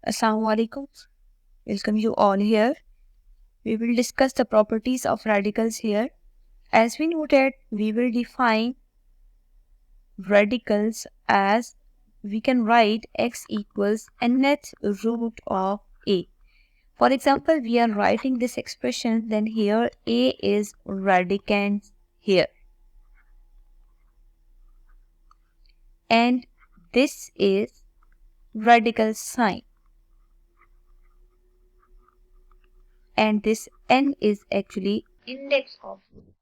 Assalamu alaikum. Welcome you all here. We will discuss the properties of radicals here. As we noted, we will define radicals as we can write x equals nth root of a. For example, we are writing this expression, then here a is radicand here. And this is radical sign. And this n is actually index of root.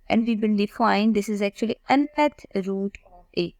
And we will define this is actually nth root of a.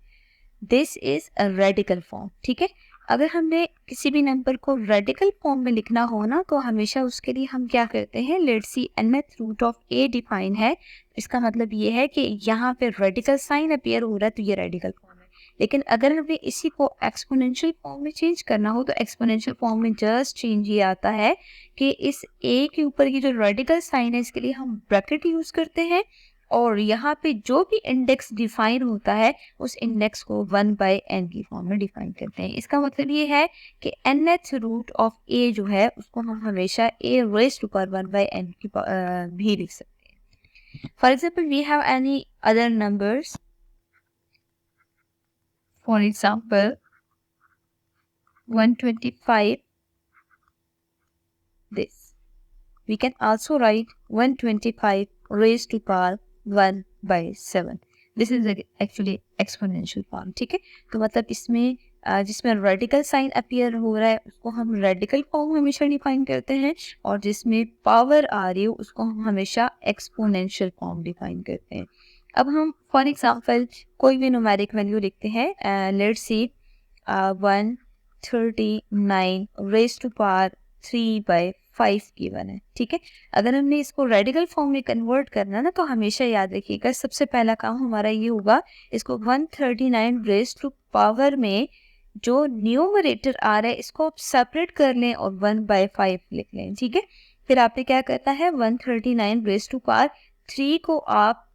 This is a radical form. ठीक है, अगर हमने किसी भी number को radical form में लिखना हो ना तो हमेशा उसके लिए हम क्या करते हैं, let's see nth root of a define है, इसका मतलब ये है कि यहाँ पे रेडिकल साइन अपीयर हो रहा है तो ये रेडिकल फॉर्म है। लेकिन अगर हमें इसी को एक्सपोनेंशियल फॉर्म में चेंज करना हो तो एक्सपोनेंशियल फॉर्म में जस्ट चेंज ये आता है कि इस a के ऊपर की जो रेडिकल साइन है इसके लिए हम ब्रैकेट यूज करते हैं और यहाँ पे जो भी इंडेक्स डिफाइन होता है उस इंडेक्स को 1/n की फॉर्म में डिफाइन करते हैं। इसका मतलब ये है कि nth रूट ऑफ a जो है उसको हम हमेशा a raised to power 1/n की भी लिख सकते हैं। For example we have any other numbers, for example 125, this we can also write 125 raised to power 1/7. This is actually exponential form. ठीक है, तो मतलब इसमें जिसमें रेडिकल साइन अपीयर हो रहा है उसको हम रेडिकल फॉर्म हमेशा डिफाइन करते हैं और जिसमें पावर आ रही हो उसको हम हमेशा एक्सपोनेंशियल फॉर्म डिफाइन करते हैं। अब हम फॉर एग्जांपल कोई भी न्यूमेरिक वैल्यू लिखते हैं, let's see 139 raised to power 3/5 given है। ठीक है, अगर हमने इसको रेडिकल फॉर्म में कन्वर्ट करना ना तो हमेशा याद रखिएगा सबसे पहला काम हमारा ये होगा, इसको 139 रेज़्ड टू पावर में जो न्यूमरेटर आ रहा है इसको आप सेपरेट कर लें और 1/5 लिख लें। ठीक है, फिर आपने क्या करना है, 139 रेज़्ड टू पावर 3 को आप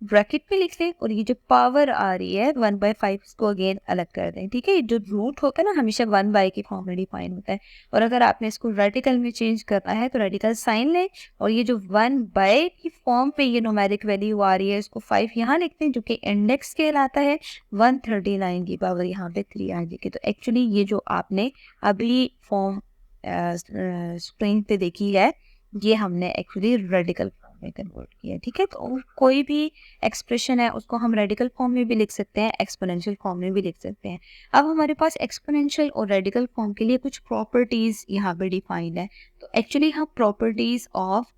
ब्रैकेट में लिख लें और ये जो पावर आ रही है 1/5 इसको अगेन अलग कर दें। ठीक है, जो रूट होता है ना हमेशा 1/, की फॉर्म में डिफाइन होता है और अगर आपने इसको रेडिकल में चेंज करना है तो रेडिकल साइन लें और ये जो 1/, की फॉर्म पे ये न्यूमेरिक वैल्यू आ रही है इसको 5 यहाँ लिखते हैं जो कि इंडेक्स कहलाता है, 139 की पावर यहाँ पे 3 आ जाएगी। तो एक्चुअली ये जो आपने अभी फॉर्म स्क्रीन पे देखी है ये हमने एक्चुअली रेडिकल में कन्वर्ट किया। ठीक है, तो कोई भी एक्सप्रेशन है उसको हम रेडिकल फॉर्म में भी लिख सकते हैं, एक्सपोनेंशियल फॉर्म में भी लिख सकते हैं। अब हमारे पास एक्सपोनेंशियल और रेडिकल फॉर्म के लिए कुछ प्रॉपर्टीज यहाँ पे डिफाइंड है, तो एक्चुअली हम प्रॉपर्टीज ऑफ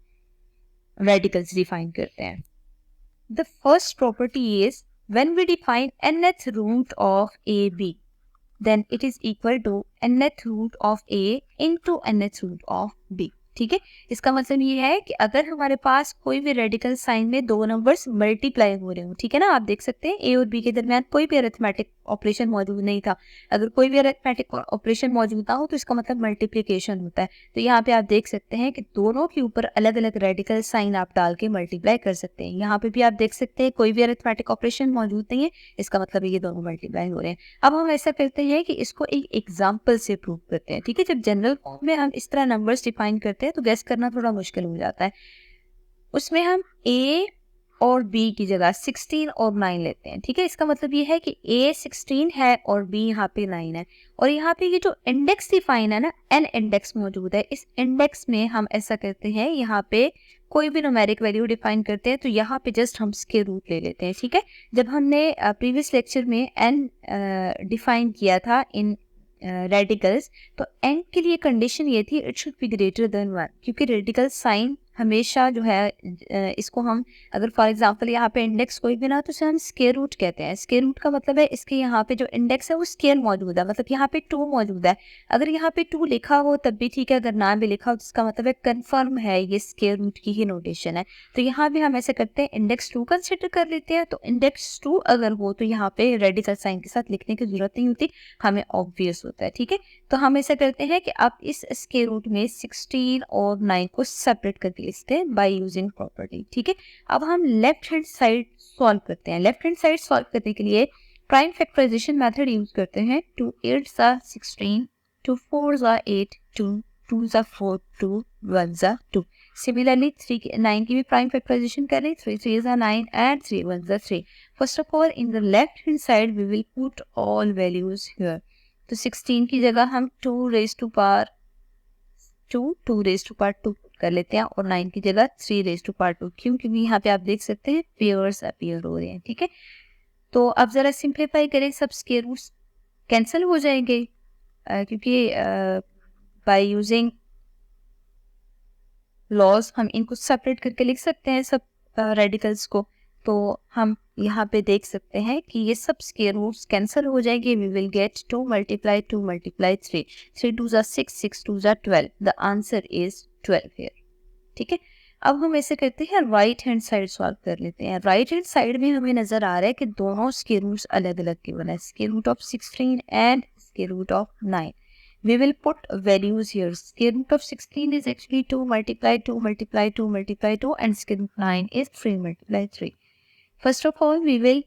रेडिकल्स डिफाइन करते हैं। The first property is when we define nth root of A B then it is equal to nth root of A into nth root of B. ठीक है, इसका मतलब ये है कि अगर हमारे पास कोई भी रेडिकल साइन में दो नंबर्स मल्टीप्लाई हो रहे हो, ठीक है ना, आप देख सकते हैं ए और बी के दरमियान कोई भी अरिथमेटिक ऑपरेशन मौजूद नहीं था। अगर कोई भी अरिथमेटिक ऑपरेशन मौजूद ना हो तो इसका मतलब मल्टीप्लिकेशन होता है। तो यहाँ पे आप देख सकते हैं कि दोनों के ऊपर अलग अलग रेडिकल साइन आप डाल के मल्टीप्लाई कर सकते हैं। यहाँ पे भी आप देख सकते हैं कोई भी अरिथमेटिक ऑपरेशन मौजूद नहीं है, इसका मतलब ये दोनों मल्टीप्लाई हो रहे हैं। अब हम ऐसा करते हैं कि इसको एक एग्जाम्पल से प्रूव करते हैं। ठीक है, जब जनरल फॉर्म में हम इस तरह नंबर्स डिफाइन करते हैं तो गेस करना थोड़ा मुश्किल हो जाता है। उसमें हम a और b की जगह 16 और 9 लेते हैं। ठीक है, इसका मतलब ये है कि a 16 है और b यहाँ पे 9 है और यहाँ पे ये जो इंडेक्स डिफाइन है ना, n इंडेक्स मौजूद है, इस इंडेक्स में हम ऐसा करते हैं, यहाँ पे कोई भी न्यूमेरिक वैल्यू डिफाइन करते हैं तो यहाँ पे जस्ट हम स्क्वायर रूट ले लेते हैं। ठीक है, जब हमने प्रीवियस लेक्चर में n डिफाइन किया था इन रेडिकल्स तो n के लिए कंडीशन ये थी it should be greater than 1, क्योंकि रेडिकल साइन हमेशा जो है इसको हम अगर फॉर एग्जांपल यहाँ पे इंडेक्स कोई भी ना तो उसे हम स्क्वायर रूट कहते हैं। स्क्वायर रूट का मतलब है इसके यहाँ पे जो इंडेक्स है वो स्क्वायर मौजूद है, मतलब यहाँ पे 2 मौजूद है। अगर यहाँ पे 2 लिखा हो तब भी ठीक है, अगर ना भी लिखा हो तो इसका मतलब है कन्फर्म है ये स्क्वायर रूट की ही नोटेशन है। तो यहाँ भी हम ऐसे करते हैं, इंडेक्स 2 कंसिडर कर लेते हैं, तो इंडेक्स 2 अगर हो तो यहाँ पे रेडिकल साइन के साथ लिखने की जरूरत नहीं होती, हमें ऑब्वियस होता है। ठीक है, तो हम ऐसा करते हैं कि आप इस स्क्वायर रूट में 16 और 9 को सेपरेट करके लिखते हैं बाय यूजिंग प्रॉपर्टी। ठीक है, अब हम लेफ्ट हैंड साइड सॉल्व करते हैं। लेफ्ट हैंड साइड सॉल्व करने के लिए प्राइम फैक्टराइजेशन मेथड यूज करते हैं. 2 8s are 16, 2 4s are 8, 2 2s are 4, 2 1s are 2. Similarly 9 की भी प्राइम फैक्टराइजेशन करें. 3 3s are 9 and 3 1s are 3. First of all in the left hand side we will put all values here. तो 16 की जगह हम 2 raised to power 2 2 raised to power 2 कर लेते हैं और 9 की जगह 3 raised to power 2, क्योंकि यहाँ पे आप देख सकते हैं पेयर्स अपीयर हो रहे हैं. ठीक है, तो अब जरा सिंप्लीफाई करें. सब स्क्वायर रूट्स कैंसिल हो जाएंगे क्योंकि बाय यूजिंग लॉज हम इनको सेपरेट करके लिख सकते हैं सब रेडिकल्स को. तो हम यहाँ पे देख सकते हैं कि ये सब स्क्वायर रूट्स कैंसिल हो जाएंगे. We will get 2 multiply 2 multiply 3, 3 2s are 6, 6 2s are 12. The answer is 12 here. ठीक है, अब हम ऐसे करते हैं राइट हैंड साइड सॉल्व कर लेते हैं. राइट हैंड साइड में हमें नजर आ रहा है कि दोनों स्क्वायर रूट्स अलग अलग गिवन है. Square root of 16 and square root of 9. We will put values here. Square root of 16 is actually 2 multiply 2 multiply 2 multiply 2 and square root 9 is 3 multiply 3. First of all, we will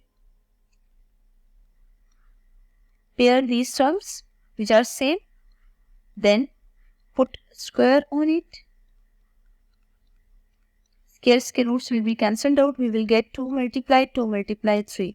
pair these terms which are same. Then put square on it. Square roots will be cancelled out. We will get 2 multiply 2 multiply 3.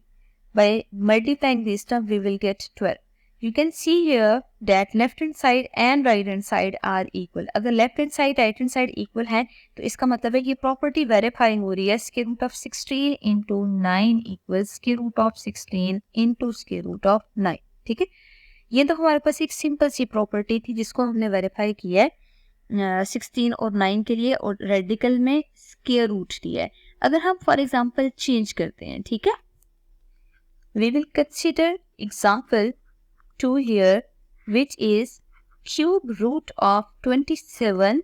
By multiplying this term, we will get 12. You can see here that left hand side and right hand side are equal. अगर left hand side right hand side equal है तो इसका मतलब है कि property verify हो रही है. Square root of 16 into 9 equals square root of 16 into square root of 9. ठीक है, ये तो हमारे पास एक सिंपल सी प्रॉपर्टी थी जिसको हमने वेरीफाई किया है 16 और 9 के लिए, और रेडिकल में स्क्वायर रूट दिया है. अगर हम फॉर एग्जांपल चेंज करते हैं, ठीक है, we will consider example 2 here, which is cube root of 27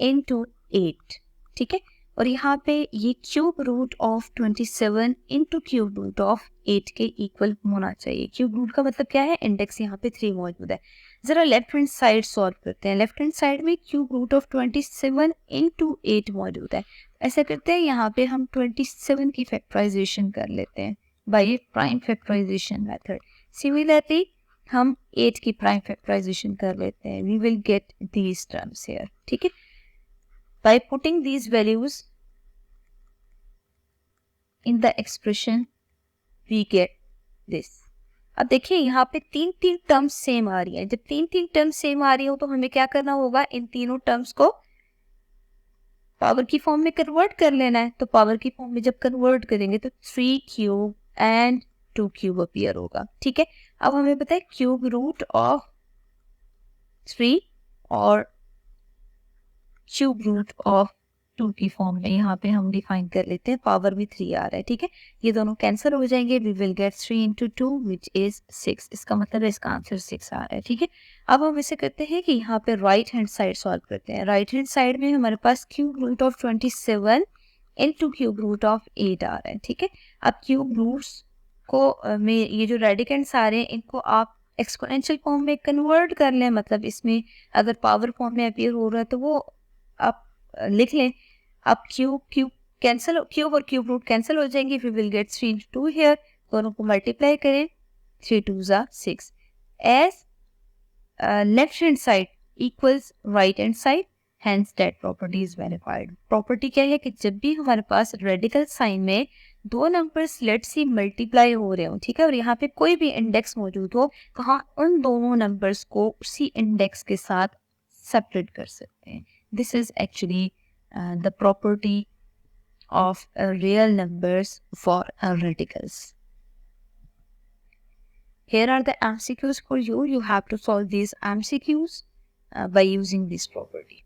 into 8. ठीक है, और यहाँ पे ये cube root of 27 into cube root of 8 के इक्वल होना चाहिए. क्यूब रूट का मतलब क्या है, इंडेक्स यहाँ पे 3 मौजूद है. जरा लेफ्ट हैंड साइड सॉल्व करते हैं. लेफ्ट हैंड साइड में क्यूब रूट ऑफ 27 इंटू 8 मौजूद है. ऐसा करते हैं, यहाँ पे हम 27 की फैक्टराइजेशन कर लेते हैं by prime factorization method. Similarly हम 8 की प्राइम फैक्टराइजेशन कर लेते हैं. We will get these terms here. ठीक है, by putting these values in the expression we get this. अब देखिए यहाँ पे 3 टर्म्स सेम आ रही है. जब 3 टर्म्स सेम आ रही हो तो हमें क्या करना होगा, इन तीनों टर्म्स को पावर की फॉर्म में कन्वर्ट कर लेना है. तो पावर की फॉर्म में जब कन्वर्ट करेंगे तो 3 क्यूब एंड 2 क्यूब अपीयर होगा. ठीक है, अब हमें पता है क्यूब रूट ऑफ 3 और क्यूब रूट ऑफ 2 की फॉर्म में यहाँ पे हम डिफाइन कर लेते हैं. पावर भी 3 आ रहा है. ठीक है, ये दोनों कैंसिल हो जाएंगे. We will get 3 into 2 which is 6. इसका मतलब है इसका आंसर 6 आ रहा है. ठीक है, अब हम इसे करते हैं कि यहाँ पे राइट हैंड साइड सॉल्व करते हैं. राइट हैंड साइड में हमारे पास cube root of 27 into cube root of 8 आ रहा है. ठीक है, अब क्यूब रूट्स को में ये जो रेडिकेंट्स आ रहे हैं इनको आप एक्सपोनेंशियल फॉर्म में कन्वर्ट कर लें. मतलब इसमें अगर पावर फॉर्म में अपीयर हो रहा है तो वो आप लिख लें. अब क्यूब कैंसिल, क्यूब और क्यूब रूट कैंसिल हो जाएंगे. We will get 3 into 2 here. दोनों को मल्टीप्लाई करें. 3 2s are 6. As left hand side equals right hand side, hence that property is verified. Property क्या है कि जब भी हमारे पास रेडिकल साइन में दो नंबर्स लेट्स सी मल्टीप्लाई हो रहे हो, ठीक है, और यहाँ पे कोई भी इंडेक्स मौजूद हो तो हम उन दोनों नंबर्स को उसी इंडेक्स के साथ सेपरेट कर सकते हैं. This is actually the property of real numbers for radicals. Here are the MCQs for you. You have to solve these MCQs by using this property.